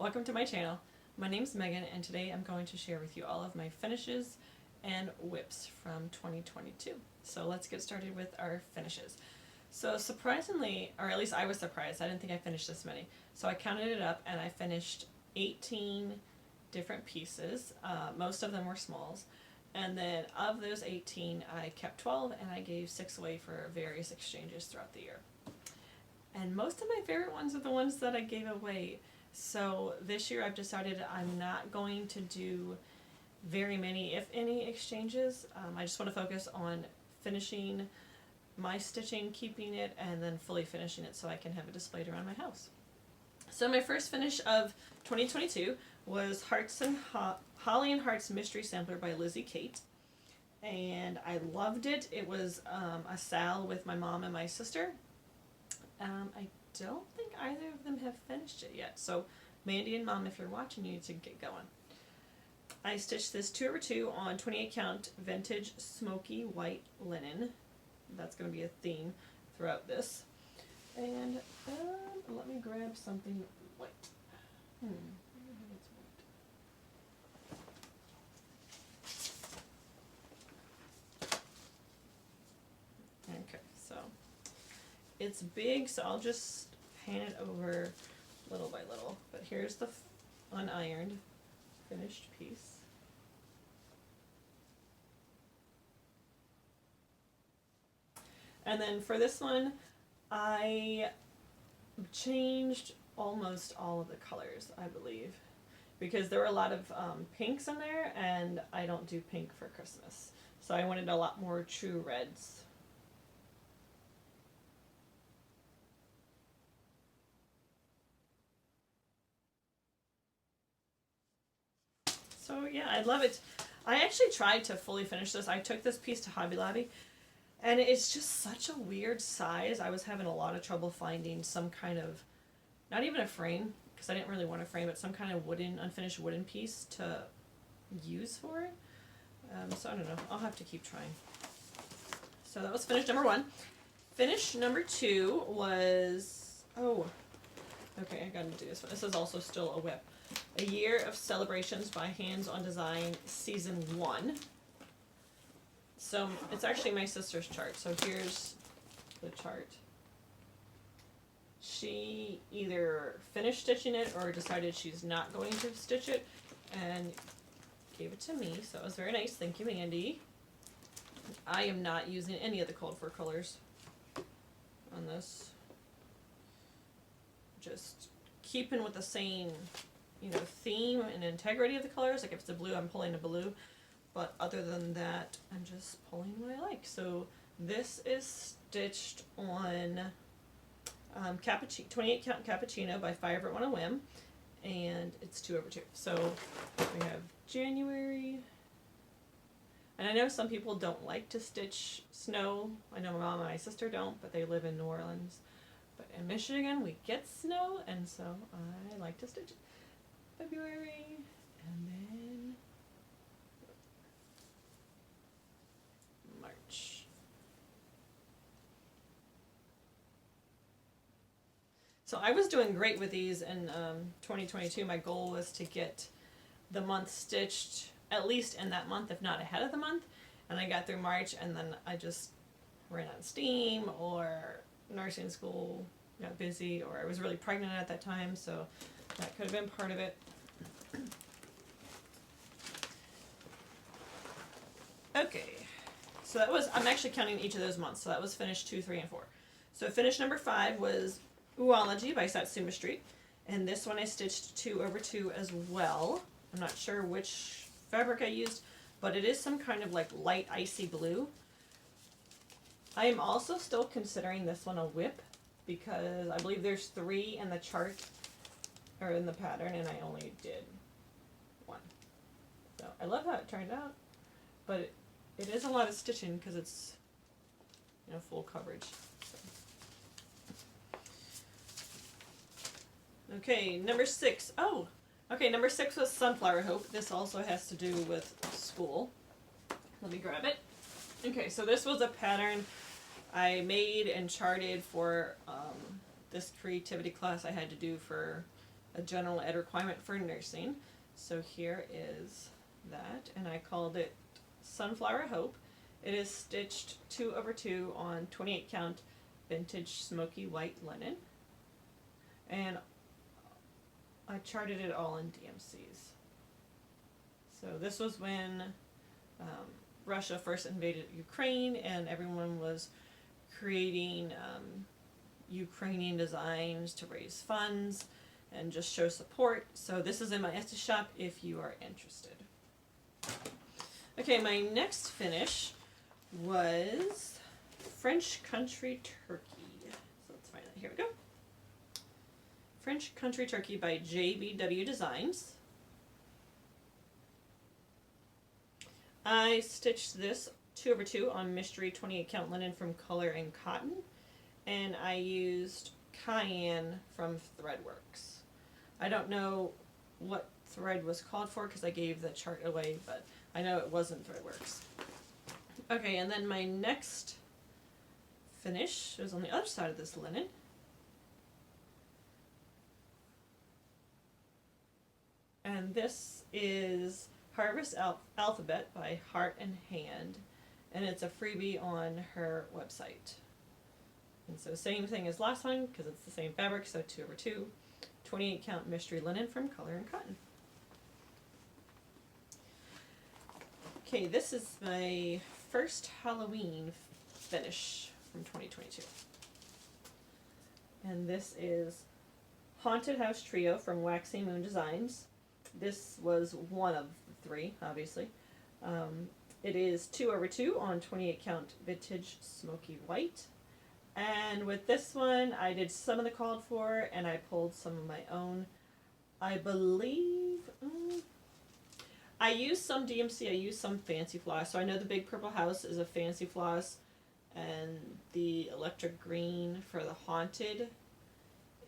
Welcome to my channel. My name's Megan and today I'm going to share with you all of my finishes and whips from 2022. So let's get started with our finishes. So surprisingly, or at least I was surprised, I didn't think I finished this many. So I counted it up and I finished 18 different pieces. Most of them were smalls. And then of those 18, I kept 12 and I gave 6 away for various exchanges throughout the year. And most of my favorite ones are the ones that I gave away. So this year I've decided I'm not going to do very many, if any, exchanges. I just want to focus on finishing my stitching, keeping it, and then fully finishing it so I can have it displayed around my house. So my first finish of 2022 was Holly and Hearts Mystery Sampler by Lizzie Kate. And I loved it. It was a sal with my mom and my sister. I don't think either of them have finished it yet. So Mandy and Mom, if you're watching, you need to get going. I stitched this 2/2 on 28 count vintage smoky white linen. That's going to be a theme throughout this. And let me grab something white. Okay, so it's big, so I'll just paint it over little by little. But here's the unironed finished piece. And then for this one, I changed almost all of the colors, I believe, because there were a lot of pinks in there, and I don't do pink for Christmas. So I wanted a lot more true reds. So yeah, I love it. I actually tried to fully finish this. I took this piece to Hobby Lobby, and it's just such a weird size. I was having a lot of trouble finding some kind of, not even a frame, because I didn't really want a frame, but some kind of unfinished wooden piece to use for it. So I don't know. I'll have to keep trying. So that was finish number 1. Finish number 2 was, okay, I gotta do this one. This is also still a whip. A Year of Celebrations by Hands on Design, Season 1. So it's actually my sister's chart. So here's the chart. She either finished stitching it or decided she's not going to stitch it and gave it to me. So it was very nice. Thank you, Mandy. I am not using any of the called for colors on this. Just keeping with the same, theme and integrity of the colors. Like if it's a blue, I'm pulling a blue. But other than that, I'm just pulling what I like. So this is stitched on 28 count cappuccino by Firebird on a Whim, and it's 2/2. So we have January, and I know some people don't like to stitch snow. I know my mom and my sister don't, but they live in New Orleans. But in Michigan, we get snow, and so I like to stitch it. February, and then March. So I was doing great with these in 2022. My goal was to get the month stitched at least in that month, if not ahead of the month. And I got through March, and then I just ran on steam, or nursing school got busy, or I was really pregnant at that time, so that could have been part of it. Okay, so that was, I'm actually counting each of those months, so that was finish 2, 3, and 4. So finish number 5 was Oology by Satsuma Street, and this one I stitched 2/2 as well. I'm not sure which fabric I used, but it is some kind of like light icy blue. I am also still considering this one a whip, because I believe there's 3 in the chart, or in the pattern, and I only did 1. So I love how it turned out, but it is a lot of stitching because it's, full coverage. So. Okay, number 6. Okay, number 6 was Sunflower Hope. This also has to do with school. Let me grab it. Okay, so this was a pattern I made and charted for this creativity class I had to do for a general ed requirement for nursing. So here is that, and I called it Sunflower Hope. It is stitched 2/2 on 28 count vintage smoky white linen, and I charted it all in DMCs. So this was when Russia first invaded Ukraine, and everyone was creating Ukrainian designs to raise funds and just show support. So this is in my Etsy shop if you are interested. Okay, my next finish was French Country Turkey. So let's find that. Here we go. French Country Turkey by JBW Designs. I stitched this 2/2 on mystery 28 count linen from Color and Cotton, and I used Cayenne from Threadworks. I don't know what thread was called for because I gave the chart away, but I know it wasn't Threadworks. Okay, and then my next finish was on the other side of this linen. And this is Harvest Alphabet by Heart and Hand, and it's a freebie on her website. And so same thing as last one because it's the same fabric, so 2/2, 28 count mystery linen from Color and Cotton. Okay, this is my first Halloween finish from 2022. And this is Haunted House Trio from Waxy Moon Designs. This was one of the three, obviously. It is 2/2 on 28 count vintage smoky white. And with this one, I did some of the called for, and I pulled some of my own. I believe I used some DMC, I used some fancy floss. So I know the Big Purple House is a fancy floss, and the electric green for the Haunted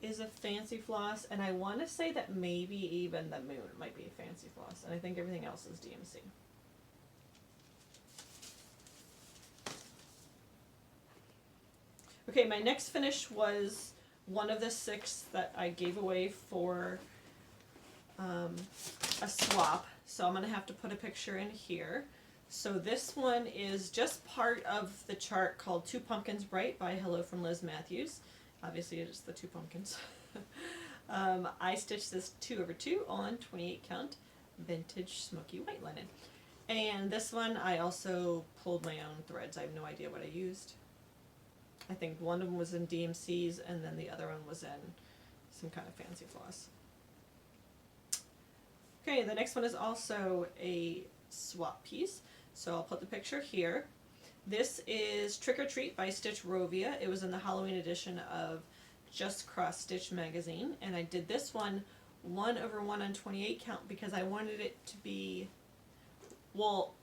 is a fancy floss, and I want to say that maybe even the Moon might be a fancy floss, and I think everything else is DMC. Okay, my next finish was one of the 6 that I gave away for a swap, so I'm going to have to put a picture in here. So this one is just part of the chart called Two Pumpkins Bright by Hello from Liz Matthews. Obviously it is the 2 pumpkins. I stitched this 2/2 on 28 count vintage smoky white linen. And this one I also pulled my own threads. I have no idea what I used. I think one of them was in DMCs and then the other one was in some kind of fancy floss. Okay, the next one is also a swap piece. So I'll put the picture here. This is Trick or Treat by Stitch Rovia. It was in the Halloween edition of Just Cross Stitch magazine, and I did this one 1/1 on 28 count because I wanted it to be, well,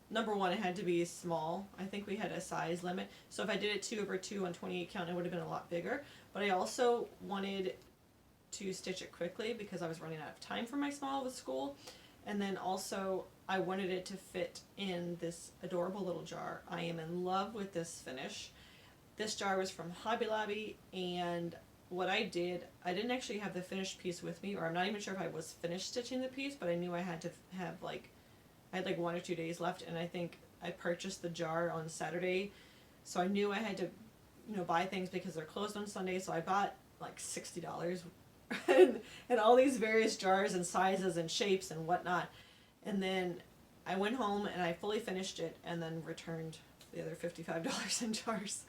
number one, it had to be small. I think we had a size limit, so if I did it 2/2 on 28 count, it would have been a lot bigger. But I also wanted to stitch it quickly because I was running out of time for my small with school, and then also I wanted it to fit in this adorable little jar. I am in love with this finish. This jar was from Hobby Lobby, and what I did, I didn't actually have the finished piece with me, or I'm not even sure if I was finished stitching the piece, but I knew I had to have I had 1 or 2 days left, and I think I purchased the jar on Saturday, so I knew I had to, buy things because they're closed on Sunday, so I bought $60 and all these various jars and sizes and shapes and whatnot. And then I went home and I fully finished it and then returned the other $55 in jars.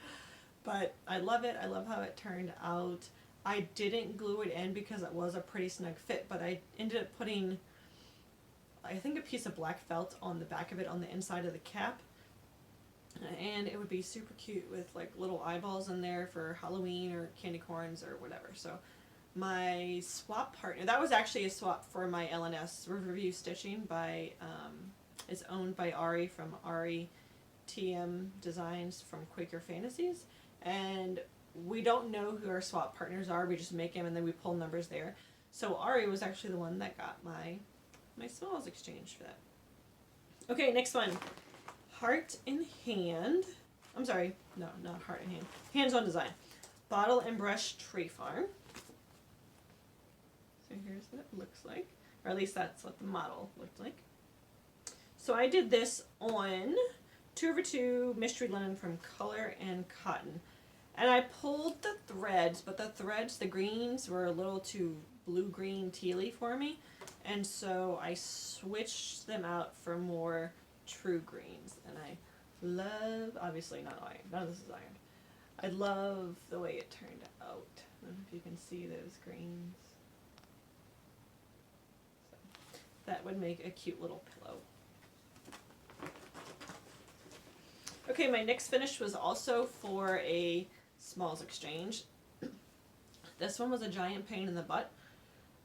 But I love it. I love how it turned out. I didn't glue it in because it was a pretty snug fit, but I ended up putting, I think, a piece of black felt on the back of it on the inside of the cap. And it would be super cute with little eyeballs in there for Halloween or candy corns or whatever. So my swap partner, that was actually a swap for my LNS Riverview Stitching by, it's owned by Ari from Ari TM Designs from Quaker Fantasies. And we don't know who our swap partners are, we just make them and then we pull numbers there. So Ari was actually the one that got my smalls exchanged for that. Okay, next one. Heart in Hand. I'm sorry, no, not Heart in Hand. Hands on Design. Bottle and Brush Tree Farm. So here's what it looks like, or at least that's what the model looked like. So I did this on 2x2 mystery linen from Color and Cotton. And I pulled the threads, but the threads, the greens, were a little too blue-green tealy for me. And so I switched them out for more true greens. And I love, obviously not iron, none of this is ironed. I love the way it turned out. I don't know if you can see those greens. So that would make a cute little pillow. Okay, my next finish was also for a Smalls Exchange. This one was a giant pain in the butt.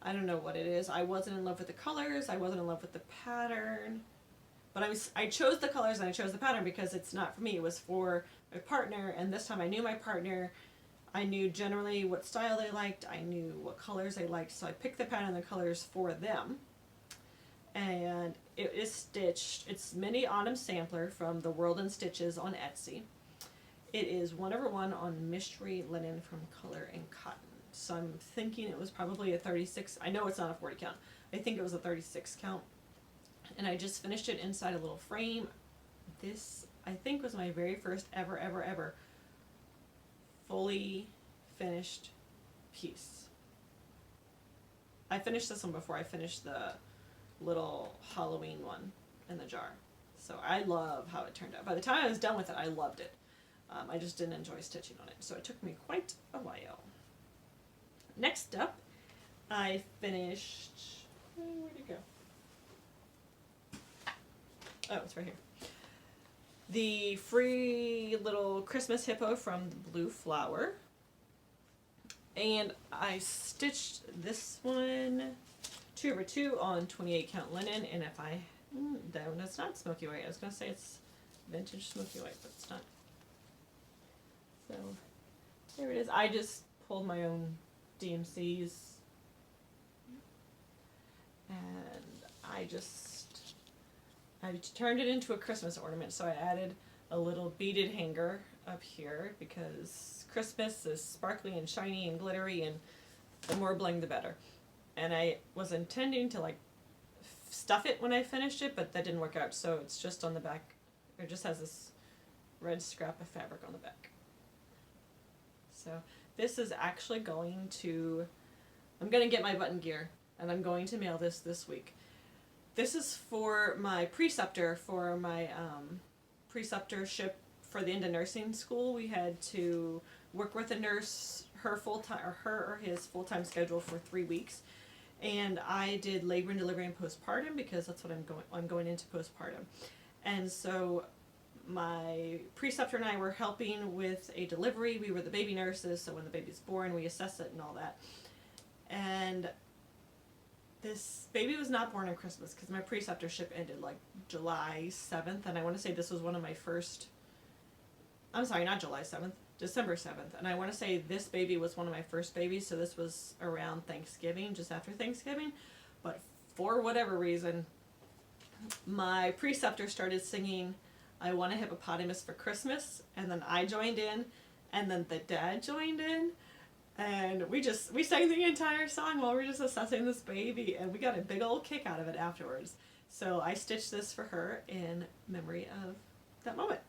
I don't know what it is. I wasn't in love with the colors. I wasn't in love with the pattern. But I chose the colors and I chose the pattern because it's not for me. It was for my partner, and this time I knew my partner. I knew generally what style they liked. I knew what colors they liked, so I picked the pattern and the colors for them. And it is stitched. It's Mini Autumn Sampler from The World in Stitches on Etsy. It is 1/1 on mystery linen from Color and Cotton. So I'm thinking it was probably a 36. I know it's not a 40 count. I think it was a 36 count. And I just finished it inside a little frame. This, I think, was my very first ever fully finished piece. I finished this one before I finished the little Halloween one in the jar. So I love how it turned out. By the time I was done with it, I loved it. I just didn't enjoy stitching on it, so it took me quite a while. Next up, I finished, where'd it go? Oh, it's right here. The free little Christmas hippo from the Blue Flower. And I stitched this one 2x2 on 28 count linen, and if I, that's not smoky white. I was going to say it's vintage smoky white, but it's not. So there it is. I just pulled my own DMCs, and I turned it into a Christmas ornament. So I added a little beaded hanger up here because Christmas is sparkly and shiny and glittery, and the more bling the better. And I was intending to like stuff it when I finished it, but that didn't work out, so it's just on the back. It just has this red scrap of fabric on the back. So this is actually going to, I'm going to get my button gear, and I'm going to mail this week. This is for my preceptor, for my preceptorship for the Into Nursing School. We had to work with a nurse, her or his full-time schedule for 3 weeks. And I did labor and delivery and postpartum because that's what I'm going into postpartum. And so my preceptor and I were helping with a delivery. We were the baby nurses, so when the baby's born, we assess it and all that. And this baby was not born on Christmas because my preceptorship ended like July 7th, and I want to say this was one of my first, I'm sorry, not July 7th, December 7th. And I want to say this baby was one of my first babies, so this was around Thanksgiving, just after Thanksgiving. But for whatever reason, my preceptor started singing I Want a Hippopotamus for Christmas, and then I joined in, and then the dad joined in, and we sang the entire song while we were just assessing this baby, and we got a big old kick out of it afterwards. So I stitched this for her in memory of that moment.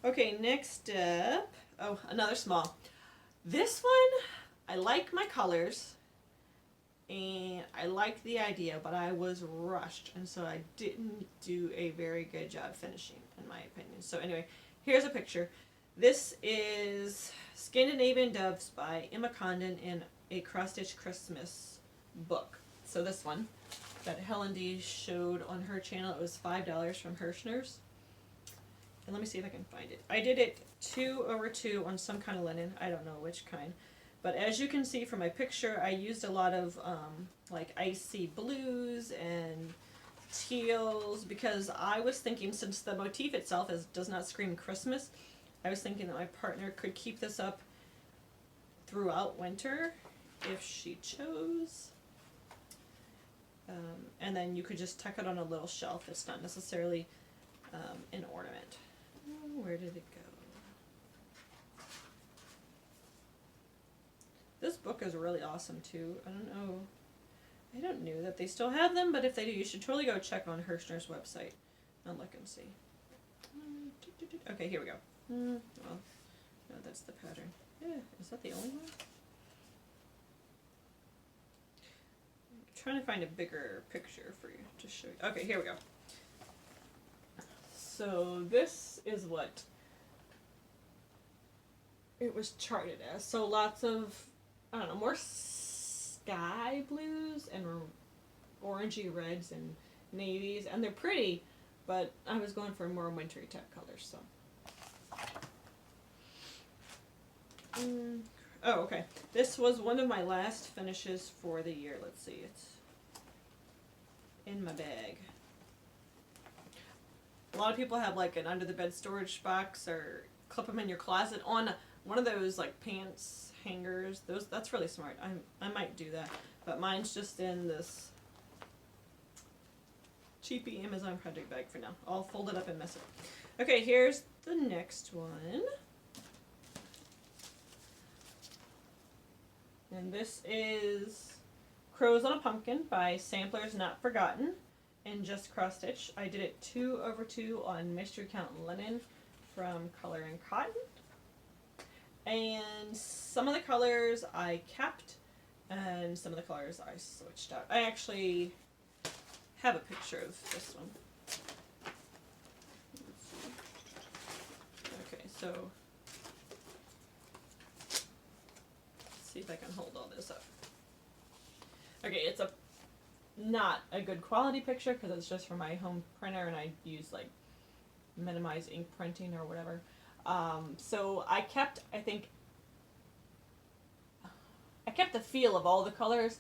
Okay, next up, oh, another small. This one, I like my colors, and I like the idea, but I was rushed, and so I didn't do a very good job finishing, in my opinion. So anyway, here's a picture. This is Scandinavian Doves by Emma Condon in a Cross-Stitch Christmas book. So this one that Helen D showed on her channel, it was $5 from Hirschner's. And let me see if I can find it. I did it 2/2 on some kind of linen. I don't know which kind. But as you can see from my picture, I used a lot of like icy blues and teals because I was thinking, since the motif itself does not scream Christmas, I was thinking that my partner could keep this up throughout winter if she chose. And then you could just tuck it on a little shelf. It's not necessarily an ornament. Where did it go? This book book is really awesome too. I don't know. I don't know that they still have them, but if they do, you should totally go check on Hirschner's website and look and see. Okay, here we go. Well, no, that's the pattern. Yeah, is that the only one? I'm trying to find a bigger picture for you to show you. Okay, here we go. So this is what it was charted as. So lots of, I don't know, more sky blues and orangey reds and navies, and they're pretty, but I was going for more wintry type colors, so. Oh, okay. This was one of my last finishes for the year. Let's see, it's in my bag. A lot of people have like an under the bed storage box or clip them in your closet on one of those like pants hangers. That's really smart. I might do that, but mine's just in this cheapy Amazon project bag for now. I'll fold it up and mess it up. Okay, here's the next one. And this is Crows on a Pumpkin by Samplers Not Forgotten in just cross stitch. I did it 2/2 on Mystery Count linen from Color and Cotton. And some of the colors I kept and some of the colors I switched out. I actually have a picture of this one. Okay, so let's see if I can hold all this up. Okay, it's not a good quality picture because it's just from my home printer and I use like minimize ink printing or whatever. So I kept the feel of all the colors,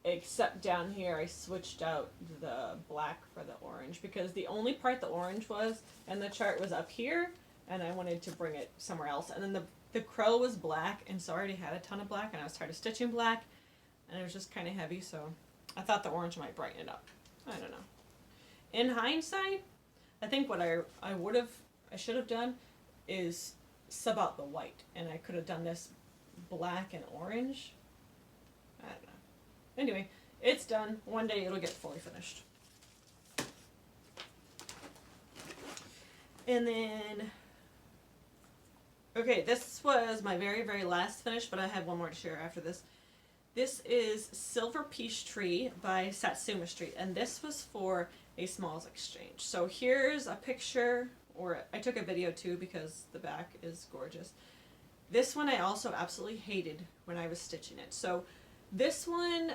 except down here I switched out the black for the orange because the only part the orange was and the chart was up here and I wanted to bring it somewhere else. And then the crow was black, and so I already had a ton of black and I was tired of stitching black and it was just kind of heavy, so I thought the orange might brighten it up. I don't know. In hindsight, I think what I should have done is sub out the white, and I could have done this black and orange. I don't know. Anyway, it's done. One day it'll get fully finished. And then, okay, this was my very, very last finish, but I have one more to share after this. This is Silver Peach Tree by Satsuma Street, and this was for a smalls exchange. So here's a picture, or I took a video too because the back is gorgeous. This one I also absolutely hated when I was stitching it. So this one,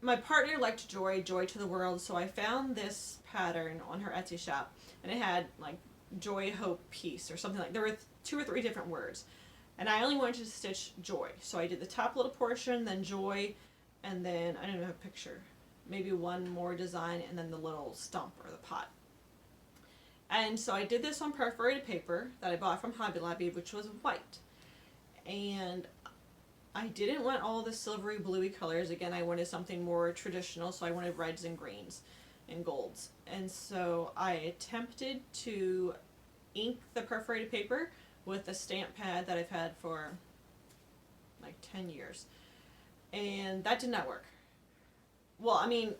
my partner liked Joy to the World, so I found this pattern on her Etsy shop, and it had like Joy, Hope, Peace, or something like, there were 2 or 3 different words. And I only wanted to stitch Joy. So I did the top little portion, then Joy, and then, I don't even have a picture, maybe one more design, and then the little stump or the pot. And so I did this on perforated paper that I bought from Hobby Lobby, which was white. And I didn't want all the silvery bluey colors. Again, I wanted something more traditional, so I wanted reds and greens and golds. And so I attempted to ink the perforated paper with a stamp pad that I've had for like 10 years. And that did not work. Well, I mean,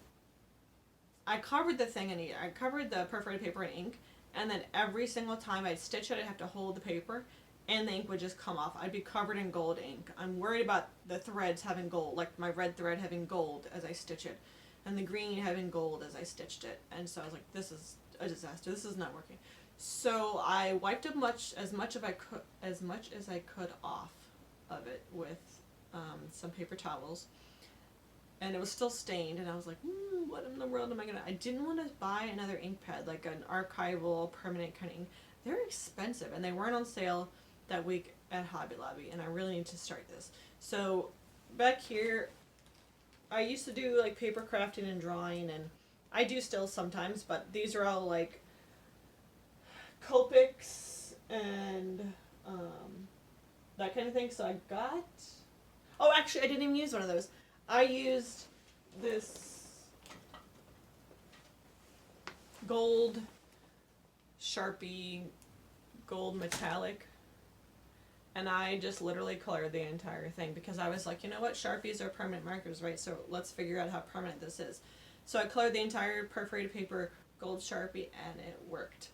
I covered the thing in I covered the perforated paper in ink, and then every single time I'd stitch it, I'd have to hold the paper, and the ink would just come off. I'd be covered in gold ink. I'm worried about the threads having gold, like my red thread having gold as I stitch it, and the green having gold as I stitched it. And so I was like, this is a disaster. This is not working. So I wiped as much as I could off of it with some paper towels, and it was still stained. And I was like, what in the world am I gonna? I didn't want to buy another ink pad, like an archival permanent kind of ink. They're expensive, and they weren't on sale that week at Hobby Lobby. And I really need to start this. So back here, I used to do like paper crafting and drawing, and I do still sometimes. But these are all like Copics and that kind of thing. So I got, oh, actually I didn't even use one of those. I used this gold Sharpie, gold metallic, and I just literally colored the entire thing because I was like, you know what, Sharpies are permanent markers, right? So let's figure out how permanent this is. So I colored the entire perforated paper gold Sharpie, and it worked.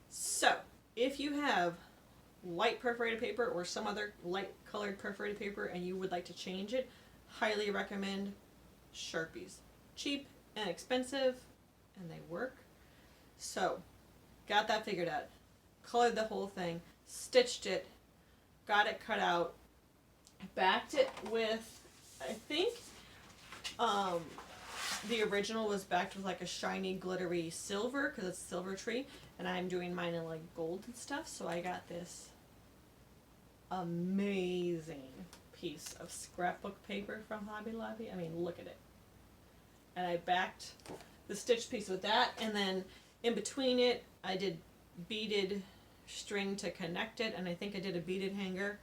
So if you have light perforated paper or some other light colored perforated paper and you would like to change it, highly recommend Sharpies. Cheap and expensive, and they work. So got that figured out. Colored the whole thing, stitched it, got it cut out, backed it with, I think, the original was backed with like a shiny glittery silver because it's silver tree, and I'm doing mine in like gold and stuff, so I got this amazing piece of scrapbook paper from Hobby Lobby. I mean, look at it. And I backed the stitched piece with that, and then in between it I did beaded string to connect it, and I think I did a beaded hanger.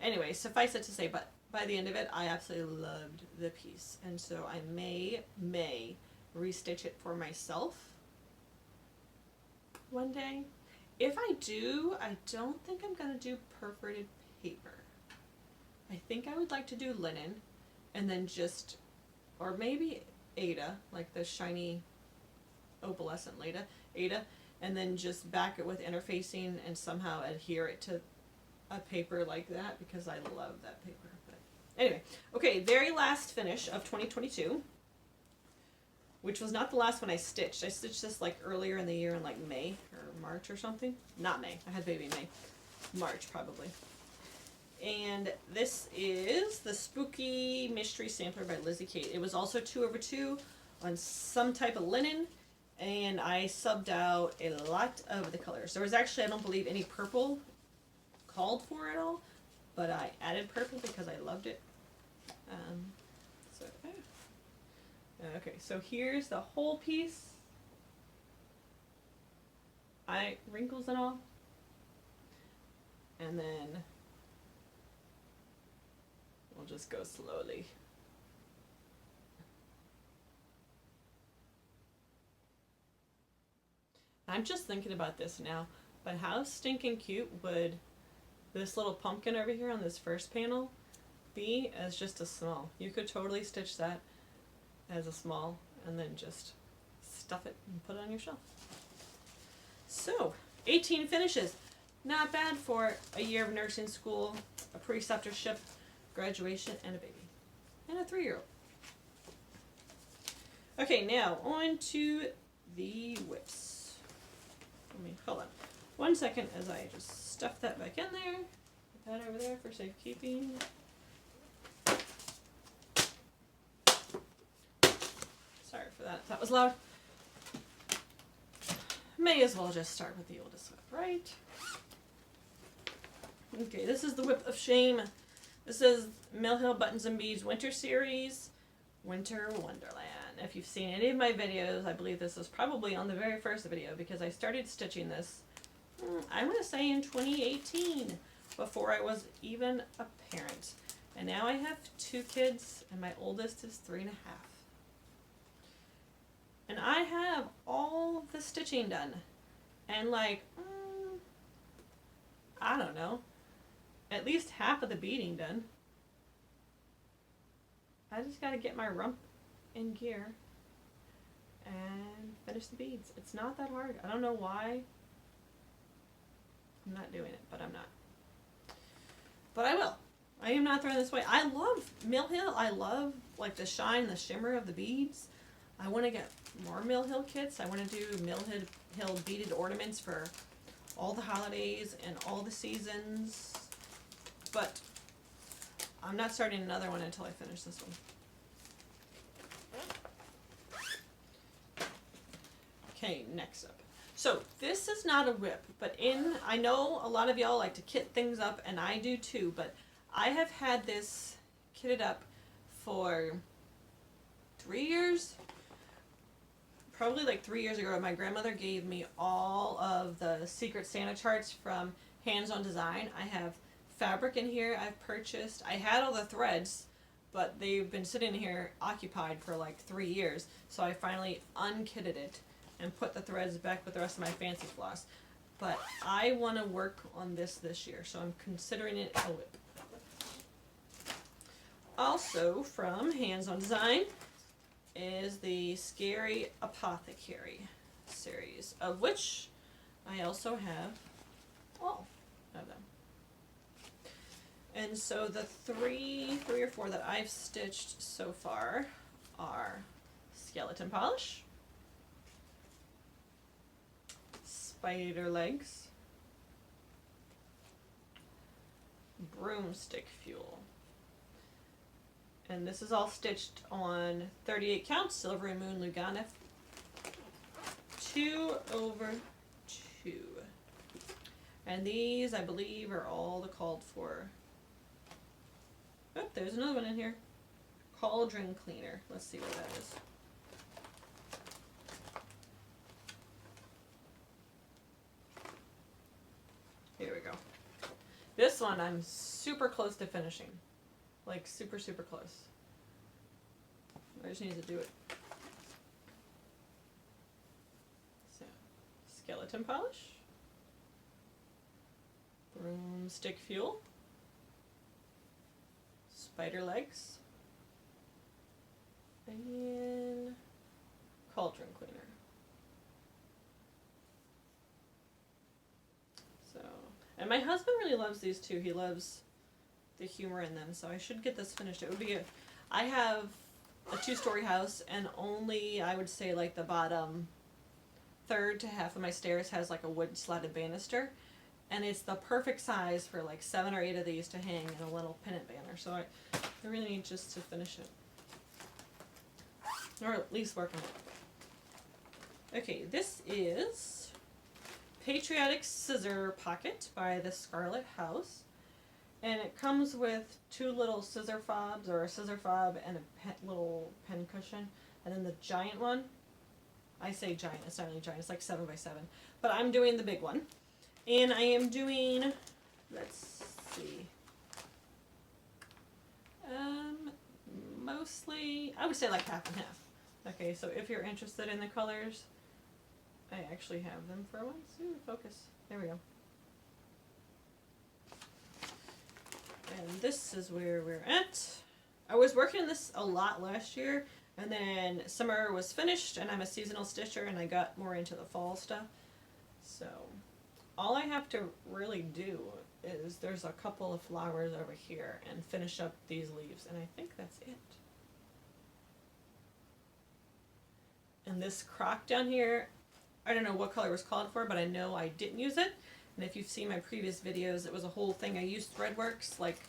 Anyway, suffice it to say, but by the end of it I absolutely loved the piece, and so I may restitch it for myself one day. If I do, I don't think I'm going to do perforated paper. I think I would like to do linen, and then just, or maybe Ada, like the shiny opalescent Ada, and then just back it with interfacing and somehow adhere it to a paper like that because I love that paper. But anyway, okay, very last finish of 2022, which was not the last one I stitched. I stitched this like earlier in the year in like May or March or something. Not May. I had baby in May. March probably. And this is the Spooky Mystery Sampler by Lizzie Kate. It was also 2/2 on some type of linen, and I subbed out a lot of the colors. There was actually, I don't believe, any purple called for at all, but I added purple because I loved it. Okay, so here's the whole piece. Wrinkles and all. And then we'll just go slowly. I'm just thinking about this now, but how stinking cute would this little pumpkin over here on this first panel be as just a small? You could totally stitch that as a small and then just stuff it and put it on your shelf. So, 18 finishes. Not bad for a year of nursing school, a preceptorship, graduation, and a baby. And a 3-year-old. Okay, now on to the whips. Hold on 1 second as I just stuff that back in there. Put that over there for safekeeping. Sorry for that. That was loud. May as well just start with the oldest whip, right? Okay, this is the Whip of Shame. This is Mill Hill Buttons and Beads Winter Series, Winter Wonderland. If you've seen any of my videos, I believe this was probably on the very first video because I started stitching this, I want to say in 2018, before I was even a parent. And now I have 2 kids, and my oldest is 3.5. And I have all the stitching done, and like, I don't know, at least half of the beading done. I just got to get my rump in gear and finish the beads. It's not that hard. I don't know why I'm not doing it, but I'm not. But I will. I am not throwing this away. I love Mill Hill. I love like the shine, the shimmer of the beads. I want to get more Mill Hill kits. I want to do Mill Hill beaded ornaments for all the holidays and all the seasons. But I'm not starting another one until I finish this one. Okay, next up. So this is not a whip, but I know a lot of y'all like to kit things up, and I do too, but I have had this kitted up for 3 years. Probably like 3 years ago, my grandmother gave me all of the Secret Santa charts from Hands On Design. I have fabric in here I've purchased. I had all the threads, but they've been sitting here occupied for like 3 years, so I finally unkitted it and put the threads back with the rest of my fancy floss. but I want to work on this year, so I'm considering it a whip. Also from Hands On Design is the Scary Apothecary series, of which I also have all of them. And so the three or four that I've stitched so far are skeleton polish, spider legs, broomstick fuel. And this is all stitched on 38 count Silvery Moon Lugana 2/2. And these, I believe, are all the called for. Oh, there's another one in here. Cauldron Cleaner. Let's see what that is. Here we go. This one I'm super close to finishing. Like super close. I just need to do it. So, skeleton polish, broomstick fuel, spider legs, and cauldron cleaner. So, and my husband really loves these too. He loves the humor in them, so I should get this finished. It would be I have a 2-story house, and only, I would say, like the bottom third to half of my stairs has like a wood slatted banister, and it's the perfect size for like 7 or 8 of these to hang in a little pennant banner. So I really need just to finish it, or at least work on it. Okay, this is Patriotic Scissor Pocket by the Scarlet House. And it comes with 2 little scissor fobs, or a scissor fob and a little pen cushion. And then the giant one, I say giant, it's not really giant, it's like 7x7. But I'm doing the big one. And I am doing, let's see, mostly, I would say like half and half. Okay, so if you're interested in the colors, I actually have them for once. Ooh, focus. There we go. And this is where we're at. I was working on this a lot last year, and then summer was finished, and I'm a seasonal stitcher, and I got more into the fall stuff. So all I have to really do is there's a couple of flowers over here and finish up these leaves, and I think that's it. And this crock down here, I don't know what color it was called for, but I know I didn't use it. And if you've seen my previous videos, it was a whole thing. I used Threadworks, like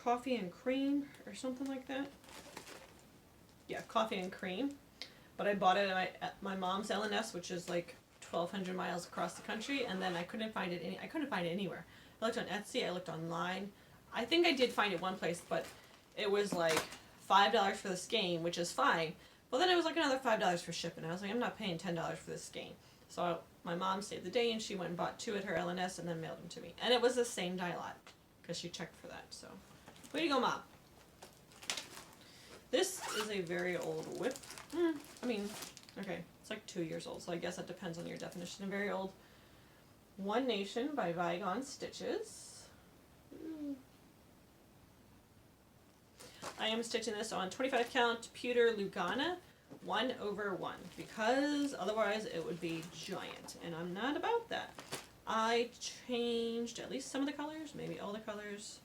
coffee and cream or something like that. Yeah, coffee and cream. But I bought it at my mom's L&S, which is like 1,200 miles across the country, and then I couldn't find it anywhere. I looked on Etsy, I looked online. I think I did find it one place, but it was like $5 for the skein, which is fine. But then it was like another $5 for shipping. I was like, I'm not paying $10 for this skein. So my mom saved the day, and she went and bought 2 at her L&S and then mailed them to me. And it was the same dye lot, because she checked for that. So, way to go, Mom. This is a very old whip. I mean, okay, it's like 2 years old, so I guess that depends on your definition of very old. One Nation by Bygone Stitches. I am stitching this on 25 count pewter Lugana 1/1, because otherwise it would be giant, and I'm not about that. I changed at least some of the colors, maybe all the colors.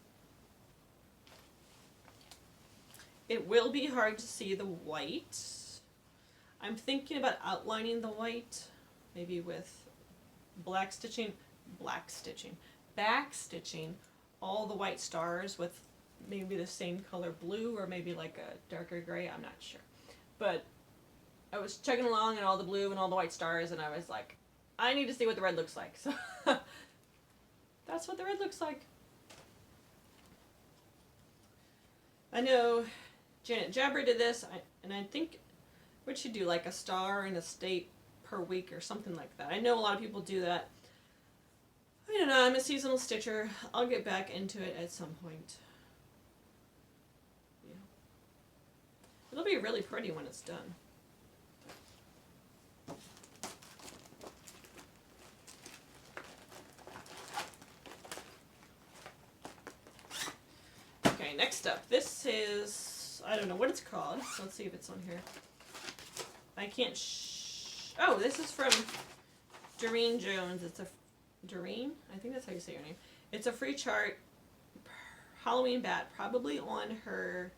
It will be hard to see the white. I'm thinking about outlining the white, maybe with back stitching all the white stars with maybe the same color blue, or maybe like a darker gray, I'm not sure. But I was checking along at all the blue and all the white stars, and I was like, I need to see what the red looks like. So that's what the red looks like. I know Janet Jabber did this, and I think, what'd she do, like a star in a state per week or something like that. I know a lot of people do that. I don't know, I'm a seasonal stitcher. I'll get back into it at some point. Yeah. It'll be really pretty when it's done. Okay, next up. This is, I don't know what it's called. Let's see if it's on here. I can't oh, this is from Doreen Jones. It's a, Doreen? I think that's how you say your name. It's a free chart, Halloween bat, probably on her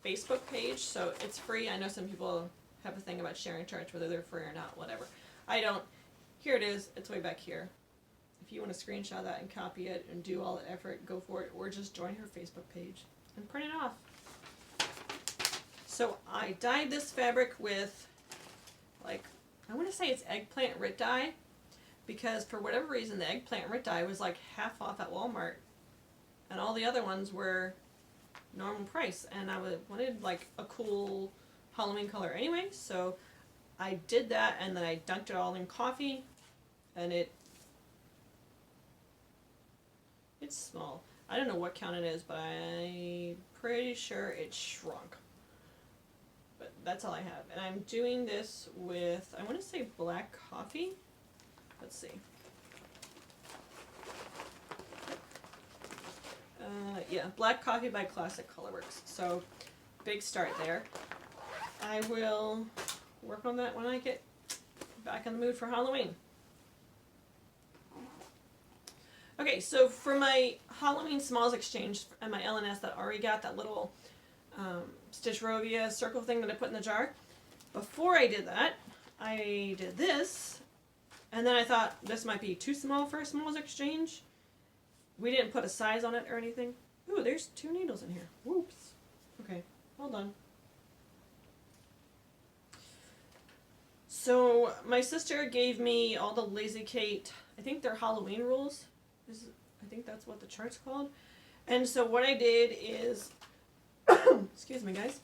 Facebook page, so it's free. I know some people have a thing about sharing charts, whether they're free or not, whatever. I don't. Here it is. It's way back here. If you want to screenshot that and copy it and do all the effort, go for it, or just join her Facebook page and print it off. So I dyed this fabric with, like, I want to say it's eggplant Rit dye, because for whatever reason the eggplant Rit dye was like half off at Walmart, and all the other ones were normal price, and I wanted like a cool Halloween color anyway, so I did that, and then I dunked it all in coffee, and it's small. I don't know what count it is, but I'm pretty sure it shrunk. But that's all I have. And I'm doing this with, I want to say black coffee. Let's see. Yeah, black coffee by Classic Colorworks. So, big start there. I will work on that when I get back in the mood for Halloween. Okay, so for my Halloween Smalls Exchange and my LNS that I already got, that little Stitch Rovia circle thing that I put in the jar, before I did that, I did this, and then I thought this might be too small for a Smalls Exchange. We didn't put a size on it or anything. Ooh, there's 2 needles in here. Whoops. Okay, hold on. So my sister gave me all the Lazy Kate, I think they're Halloween rules. I think that's what the chart's called. And so what I did is, excuse me guys,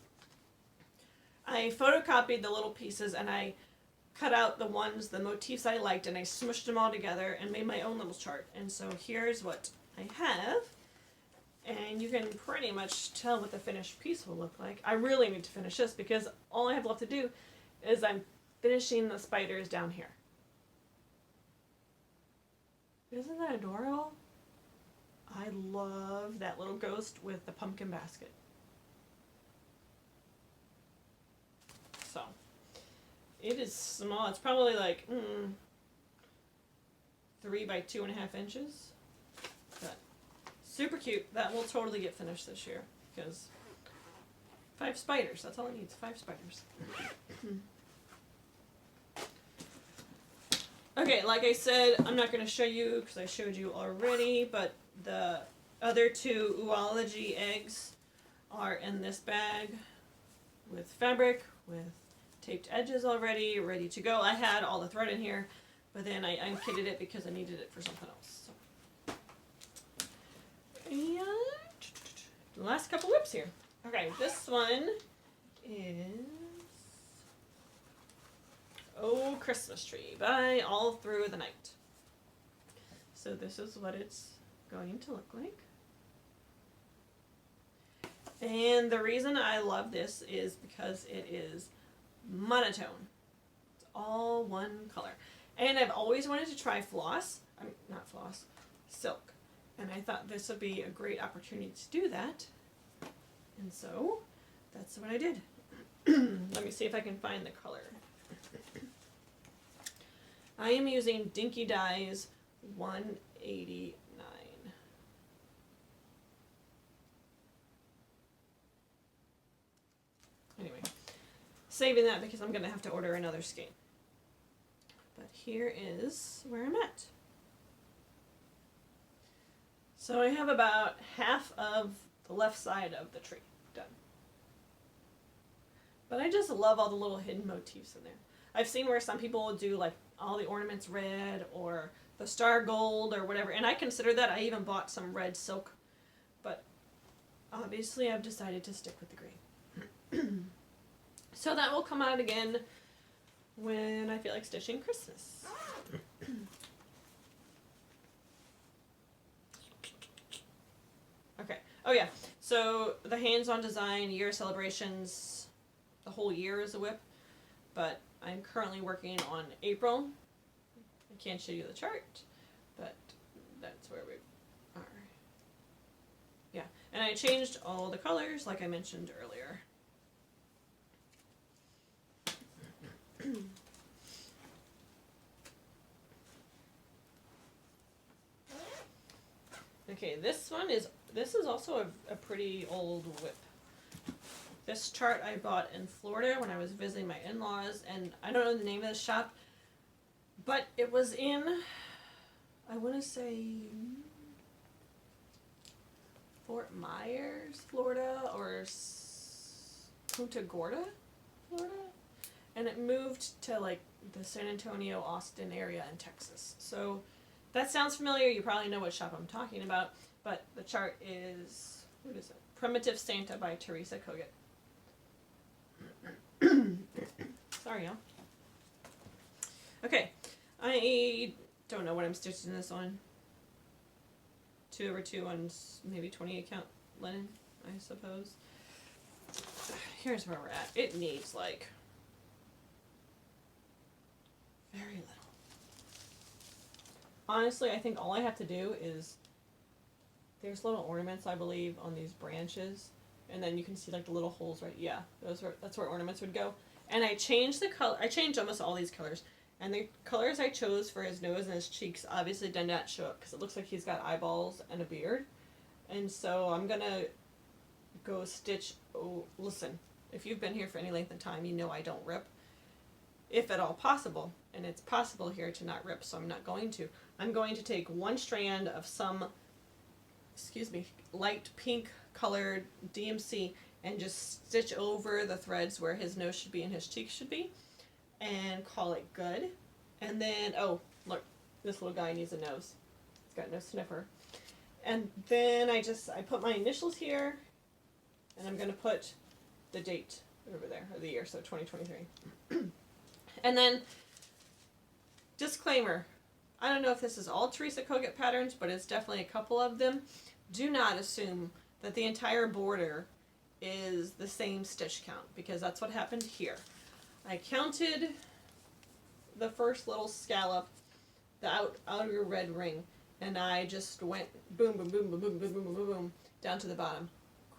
I photocopied the little pieces and I cut out the ones, the motifs I liked, and I smushed them all together and made my own little chart. And so here's what I have. And you can pretty much tell what the finished piece will look like. I really need to finish this because all I have left to do is I'm finishing the spiders down here. Isn't that adorable? I love that little ghost with the pumpkin basket. So, it is small. It's probably like 3 by 2.5 inches. But super cute. That will totally get finished this year because 5 spiders. That's all it needs. 5 spiders. Okay, like I said, I'm not going to show you because I showed you already, but the other 2 Oology eggs are in this bag with fabric, with taped edges already, ready to go. I had all the thread in here, but then I unkitted it because I needed it for something else. So. And the last couple whips here. Okay, this one is Oh Christmas Tree by All Through the Night. So this is what it's going to look like. And the reason I love this is because it is monotone. It's all one color. And I've always wanted to try floss. I mean, not floss, silk. And I thought this would be a great opportunity to do that. And so, that's what I did. Let me see if I can find the color. I am using Dinky Dyes 189. Anyway, saving that because I'm going to have to order another skein. But here is where I'm at. So I have about half of the left side of the tree done. But I just love all the little hidden motifs in there. I've seen where some people will do like all the ornaments red or the star gold or whatever, and I consider that. I even bought some red silk, but obviously I've decided to stick with the green. So that will come out again when I feel like stitching Christmas. Okay. Oh yeah. So the hands-on design year celebrations, the whole year is a whip, but I'm currently working on April. I can't show you the chart, but that's where we are. Yeah, and I changed all the colors like I mentioned earlier. Okay, this is also a pretty old whip. This chart I bought in Florida when I was visiting my in-laws, and I don't know the name of the shop, but it was in, I want to say, Fort Myers, Florida, or Punta Gorda, Florida, and it moved to like the San Antonio, Austin area in Texas. So that sounds familiar. You probably know what shop I'm talking about, but the chart is, what is it? Primitive Santa by Teresa Kogut. Sorry, y'all. Okay, I don't know what I'm stitching this on. 2/2 on maybe 28 count linen, I suppose. Here's where we're at. It needs like very little. Honestly, I think all I have to do is, there's little ornaments, I believe, on these branches, and then you can see like the little holes, right? Yeah, that's where ornaments would go. And I changed the color. I changed almost all these colors, and the colors I chose for his nose and his cheeks obviously did not show up because it looks like he's got eyeballs and a beard, and so I'm gonna go stitch. Oh, listen, if you've been here for any length of time, you know I don't rip, if at all possible, and it's possible here to not rip, so I'm not going to. I'm going to take one strand of some, light pink colored DMC and just stitch over the threads where his nose should be and his cheeks should be, and call it good. And then, oh, look, this little guy needs a nose. He's got no sniffer. And then I put my initials here, and I'm going to put the date over there, or the year, so 2023. And then, disclaimer, I don't know if this is all Teresa Kogut patterns, but it's definitely a couple of them. Do not assume that the entire border is the same stitch count, because that's what happened here. I counted the first little scallop, the outer red ring, and I just went boom, boom, boom, boom, boom, boom, boom, boom, boom, down to the bottom.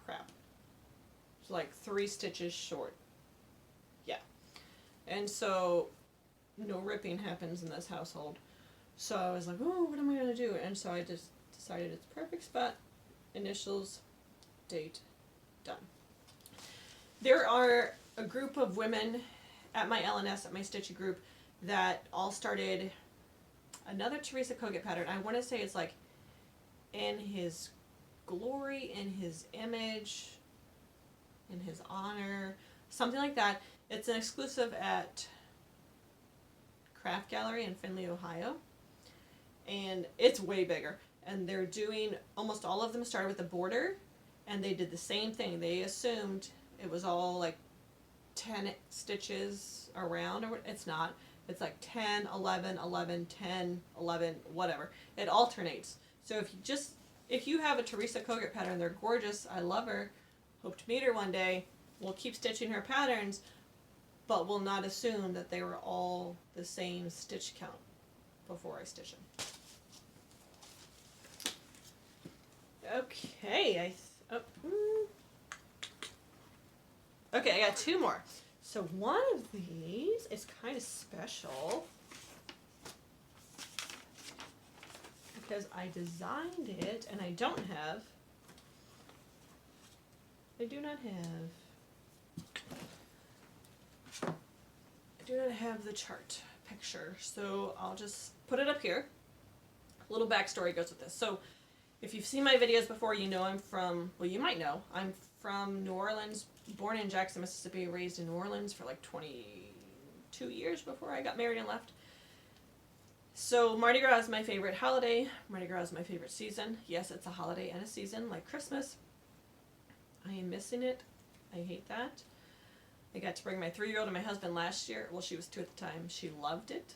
Crap. It's like 3 stitches short. Yeah. And so, no ripping happens in this household. So I was like, oh, what am I going to do? And so I just decided it's perfect spot, initials, date, done. There are a group of women at my LNS, at my Stitchy group, that all started another Teresa Kogut pattern. I want to say it's like in his glory, in his image, in his honor, something like that. It's an exclusive at Craft Gallery in Findlay, Ohio, and it's way bigger. And they're doing, almost all of them started with a border, and they did the same thing. They assumed it was all like 10 stitches around, or it's not. It's like 10, 11, 11, 10, 11, whatever. It alternates. So if you have a Teresa Kogut pattern, they're gorgeous. I love her. Hope to meet her one day. We'll keep stitching her patterns, but we'll not assume that they were all the same stitch count before I stitch them. Okay, okay, I got 2 more. So one of these is kind of special because I designed it, and I do not have the chart picture, so I'll just put it up here. A little backstory goes with this. So if you've seen my videos before, you know you might know, I'm from New Orleans, born in Jackson, Mississippi, raised in New Orleans for like 22 years before I got married and left. So Mardi Gras is my favorite holiday. Mardi Gras is my favorite season. Yes, it's a holiday and a season like Christmas. I am missing it. I hate that. I got to bring my 3-year-old and my husband last year. Well, she was 2 at the time. She loved it.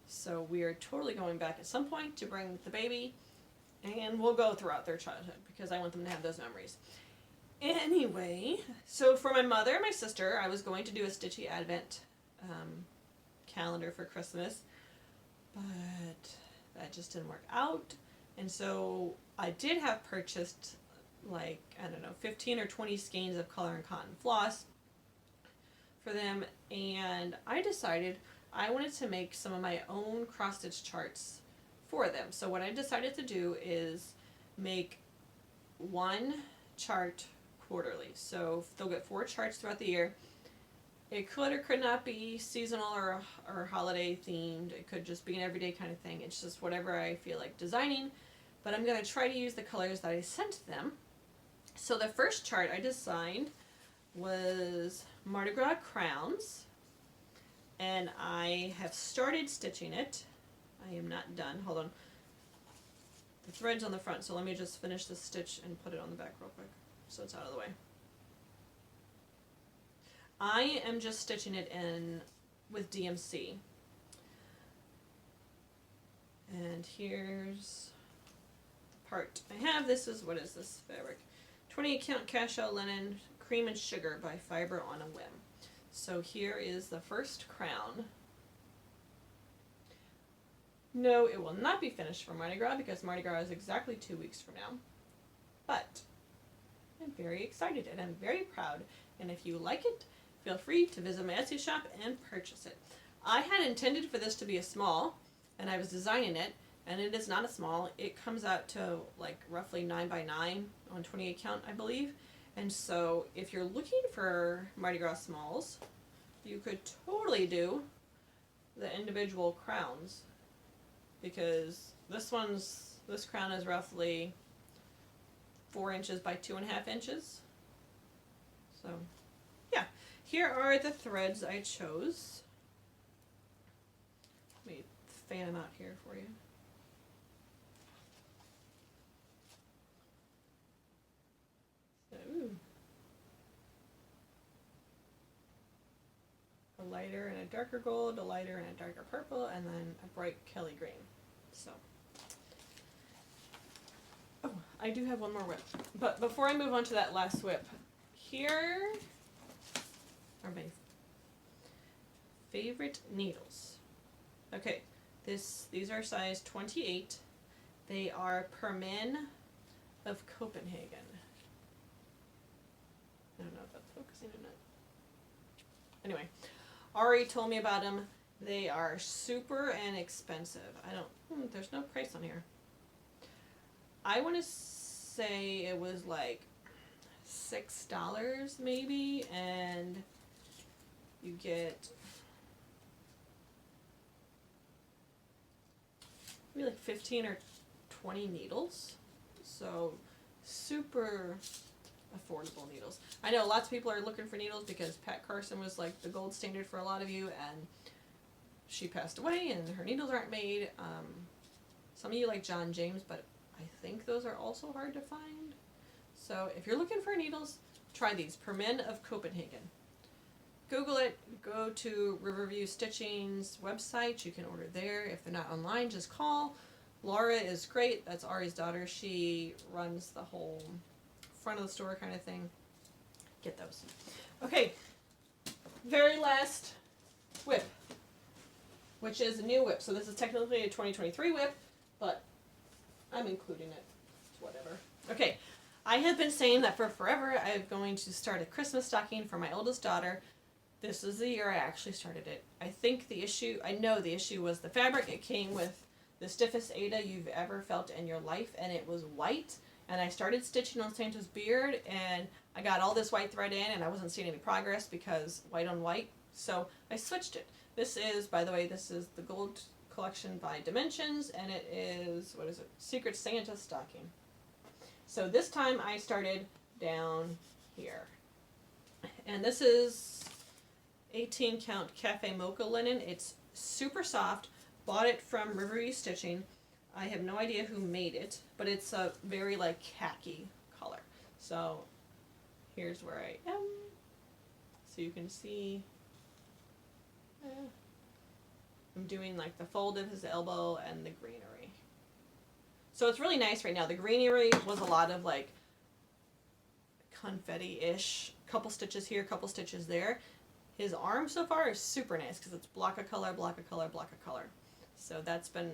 So we are totally going back at some point to bring the baby, and we'll go throughout their childhood because I want them to have those memories. Anyway, so for my mother and my sister, I was going to do a Stitchy Advent calendar for Christmas, but that just didn't work out. And so I did have purchased like, I don't know, 15 or 20 skeins of color and cotton floss for them, and I decided I wanted to make some of my own cross stitch charts for them. So what I decided to do is make one chart quarterly. So they'll get 4 charts throughout the year. It could or could not be seasonal or holiday themed. It could just be an everyday kind of thing. It's just whatever I feel like designing. But I'm going to try to use the colors that I sent them. So the first chart I designed was Mardi Gras crowns. And I have started stitching it. I am not done. Hold on. The thread's on the front, so let me just finish this stitch and put it on the back real quick so it's out of the way. I am just stitching it in with DMC. And here's the part I have. This is, what is this fabric? 28 count cashel linen, cream and sugar by Fiber on a Whim. So here is the first crown. No, it will not be finished for Mardi Gras because Mardi Gras is exactly 2 weeks from now. But I'm very excited and I'm very proud. And if you like it, feel free to visit my Etsy shop and purchase it. I had intended for this to be a small, and I was designing it, and it is not a small. It comes out to like roughly 9 by 9 on 28 count, I believe. And so if you're looking for Mardi Gras smalls, you could totally do the individual crowns, because this crown is roughly 4 inches by 2.5 inches. So yeah, here are the threads I chose. Let me fan them out here for you. So, a lighter and a darker gold, a lighter and a darker purple, and then a bright Kelly green. So, oh, I do have one more whip. But before I move on to that last whip, here are my favorite needles. Okay, these are size 28. They are Permin of Copenhagen. I don't know if that's focusing or not. Anyway, Ari told me about them. They are super inexpensive. There's no price on here. I want to say it was like $6 maybe, and you get maybe like 15 or 20 needles. So super affordable needles. I know lots of people are looking for needles because Pat Carson was like the gold standard for a lot of you, and she passed away and her needles aren't made. Some of you like John James, but I think those are also hard to find. So if you're looking for needles, try these. Permin of Copenhagen. Google it, go to Riverview Stitching's website, you can order there. If they're not online, just call. Laura is great, that's Ari's daughter. She runs the whole front of the store kind of thing. Get those. Okay, very last whip, which is a new whip. So this is technically a 2023 whip, but I'm including it. It's whatever. Okay, I have been saying that for forever I'm going to start a Christmas stocking for my oldest daughter. This is the year I actually started it. I know the issue was the fabric. It came with the stiffest Aida you've ever felt in your life, and it was white. And I started stitching on Santa's beard, and I got all this white thread in, and I wasn't seeing any progress because white on white. So I switched it. This is, by the way, this is the gold collection by Dimensions, and it is, what is it? Secret Santa stocking. So this time I started down here. And this is 18 count Cafe Mocha linen. It's super soft. Bought it from Riverview Stitching. I have no idea who made it, but it's a very like khaki color. So here's where I am. So you can see I'm doing like the fold of his elbow and the greenery. So it's really nice right now. The greenery was a lot of like confetti-ish, couple stitches here, couple stitches there. His arm so far is super nice because it's block of color, block of color, block of color. So that's been,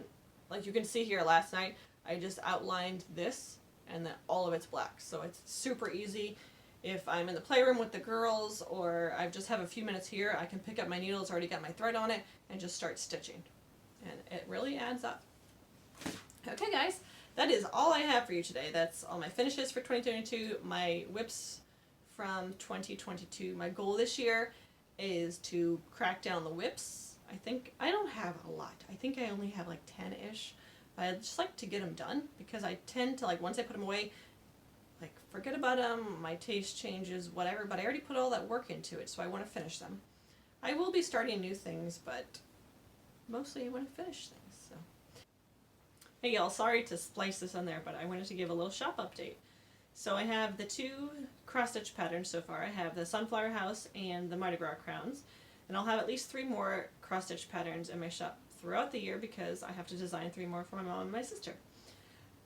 like you can see here last night, I just outlined this and then all of it's black. So it's super easy. If I'm in the playroom with the girls or I just have a few minutes here, I can pick up my needles, already got my thread on it, and just start stitching. And it really adds up. Okay guys, that is all I have for you today. That's all my finishes for 2022, my whips from 2022. My goal this year is to crack down the whips. I think I don't have a lot. I think I only have like 10-ish. But I just like to get them done because I tend to, like, once I put them away, like, forget about them, my taste changes, whatever, but I already put all that work into it, so I want to finish them. I will be starting new things, but mostly I want to finish things, so. Hey y'all, sorry to splice this on there, but I wanted to give a little shop update. So I have the 2 cross-stitch patterns so far. I have the Sunflower House and the Mardi Gras Crowns, and I'll have at least 3 more cross-stitch patterns in my shop throughout the year because I have to design 3 more for my mom and my sister.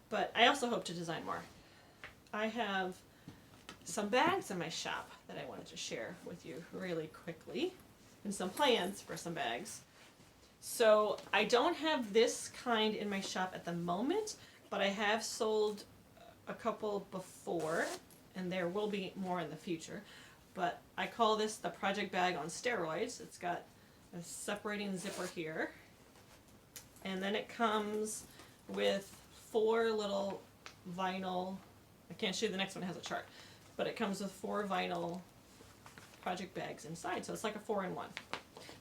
But I also hope to design more. I have some bags in my shop that I wanted to share with you really quickly, and some plans for some bags. So I don't have this kind in my shop at the moment, but I have sold a couple before, and there will be more in the future. But I call this the project bag on steroids. It's got a separating zipper here, and then it comes with 4 little vinyl, I can't show you the next one, it has a chart, but it comes with 4 vinyl project bags inside, so it's like a 4-in-1.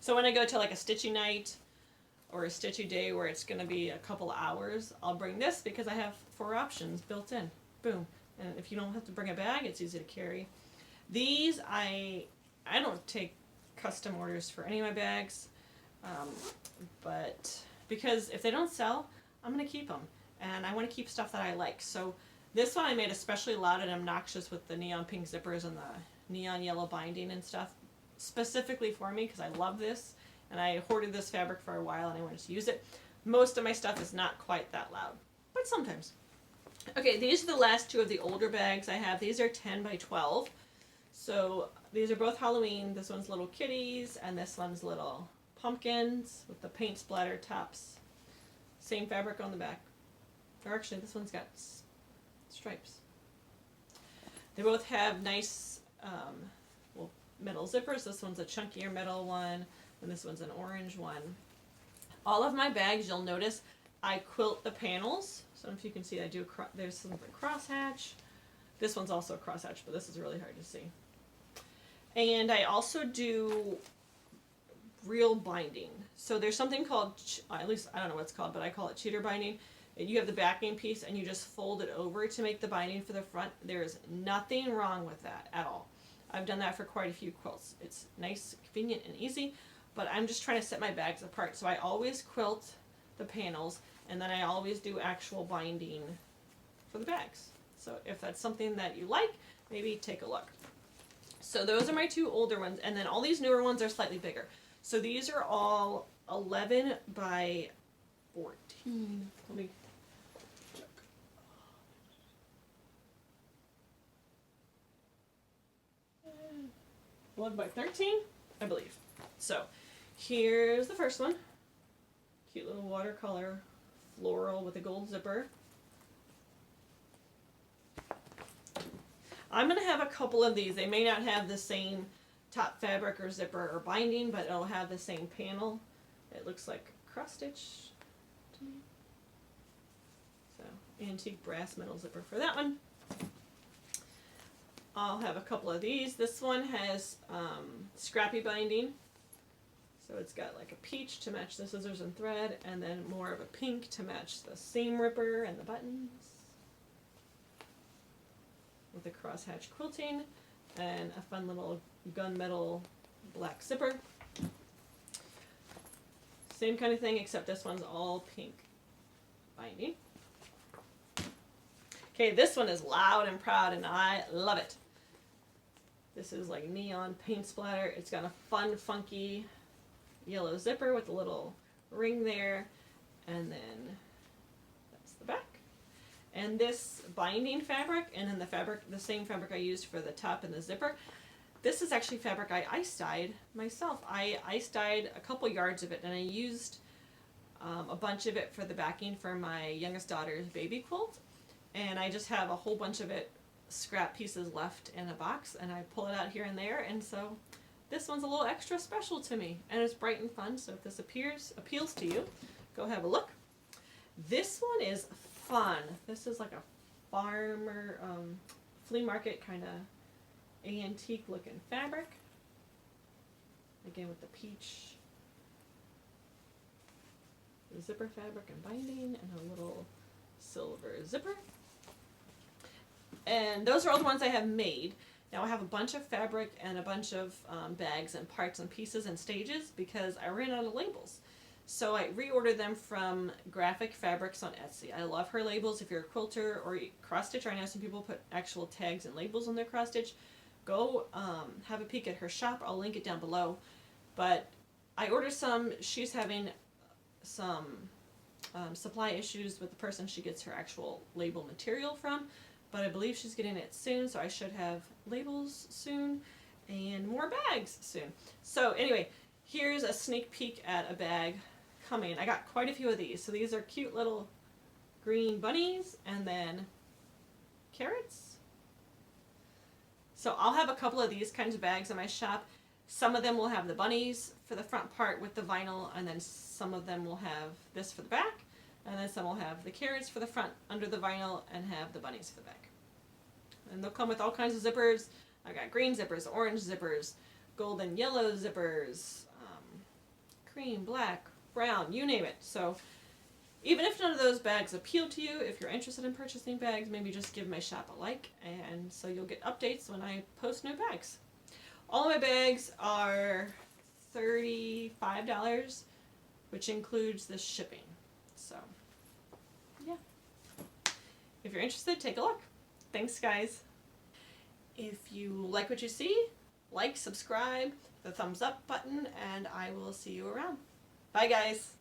So when I go to like a stitchy night or a stitchy day where it's going to be a couple hours, I'll bring this because I have 4 options built in. Boom. And if you don't have to bring a bag, it's easy to carry. These, I don't take custom orders for any of my bags, but because if they don't sell, I'm going to keep them. And I want to keep stuff that I like. So this one I made especially loud and obnoxious with the neon pink zippers and the neon yellow binding and stuff, specifically for me because I love this. And I hoarded this fabric for a while and I wanted to use it. Most of my stuff is not quite that loud, but sometimes. Okay, these are the last 2 of the older bags I have. These are 10 by 12. So these are both Halloween. This one's little kitties and this one's little pumpkins with the paint splatter tops. Same fabric on the back. Or actually, this one's got stripes. They both have nice metal zippers. This one's a chunkier metal one, and this one's an orange one. All of my bags, you'll notice, I quilt the panels. So if you can see, I do. There's some crosshatch. This one's also a crosshatch, but this is really hard to see. And I also do real binding. So there's something called, at least I don't know what it's called, but I call it cheater binding. You have the backing piece and you just fold it over to make the binding for the front. There's nothing wrong with that at all. I've done that for quite a few quilts. It's nice, convenient, and easy, but I'm just trying to set my bags apart. So I always quilt the panels, and then I always do actual binding for the bags. So if that's something that you like, maybe take a look. So those are my 2 older ones, and then all these newer ones are slightly bigger. So these are all 11 by 14. Let me check. 11 by 13, I believe. So here's the first one. Cute little watercolor floral with a gold zipper. I'm going to have a couple of these. They may not have the same top fabric or zipper or binding, but it'll have the same panel. It looks like cross stitch to me. So antique brass metal zipper for that one. I'll have a couple of these. This one has scrappy binding. So it's got like a peach to match the scissors and thread, and then more of a pink to match the seam ripper and the buttons. With the crosshatch quilting and a fun little gunmetal black zipper. Same kind of thing, except this one's all pink binding. Okay, this one is loud and proud and I love it. This is like neon paint splatter. It's got a fun, funky yellow zipper with a little ring there, and then that's the back. And this binding fabric, and then the fabric, the same fabric I used for the top and the zipper, this is actually fabric I ice dyed myself. I ice dyed a couple yards of it, and I used a bunch of it for the backing for my youngest daughter's baby quilt. and I just have a whole bunch of it, scrap pieces left in a box, and I pull it out here and there, and so this one's a little extra special to me, and it's bright and fun, so if this appeals to you, go have a look. This one is fun. This is like a farmer, flea market kind of antique looking fabric. Again with the peach zipper fabric and binding and a little silver zipper. And those are all the ones I have made. Now I have a bunch of fabric and a bunch of bags and parts and pieces and stages because I ran out of labels. So I reordered them from Graphic Fabrics on Etsy. I love her labels. If you're a quilter or cross stitcher, I know some people put actual tags and labels on their cross stitch. Go have a peek at her shop. I'll link it down below. But I ordered some. She's having some supply issues with the person she gets her actual label material from, but I believe she's getting it soon, so I should have labels soon and more bags soon. So anyway, here's a sneak peek at a bag coming. I got quite a few of these. So these are cute little green bunnies and then carrots. So I'll have a couple of these kinds of bags in my shop. Some of them will have the bunnies for the front part with the vinyl, and then some of them will have this for the back, and then some will have the carrots for the front under the vinyl and have the bunnies for the back. And they'll come with all kinds of zippers. I got green zippers, orange zippers, golden yellow zippers, cream, black, brown, you name it. So even if none of those bags appeal to you, if you're interested in purchasing bags, maybe just give my shop a like, and so you'll get updates when I post new bags. All of my bags are $35, which includes the shipping. So, yeah. If you're interested, take a look. Thanks, guys. If you like what you see, like, subscribe, the thumbs up button, and I will see you around. Bye, guys.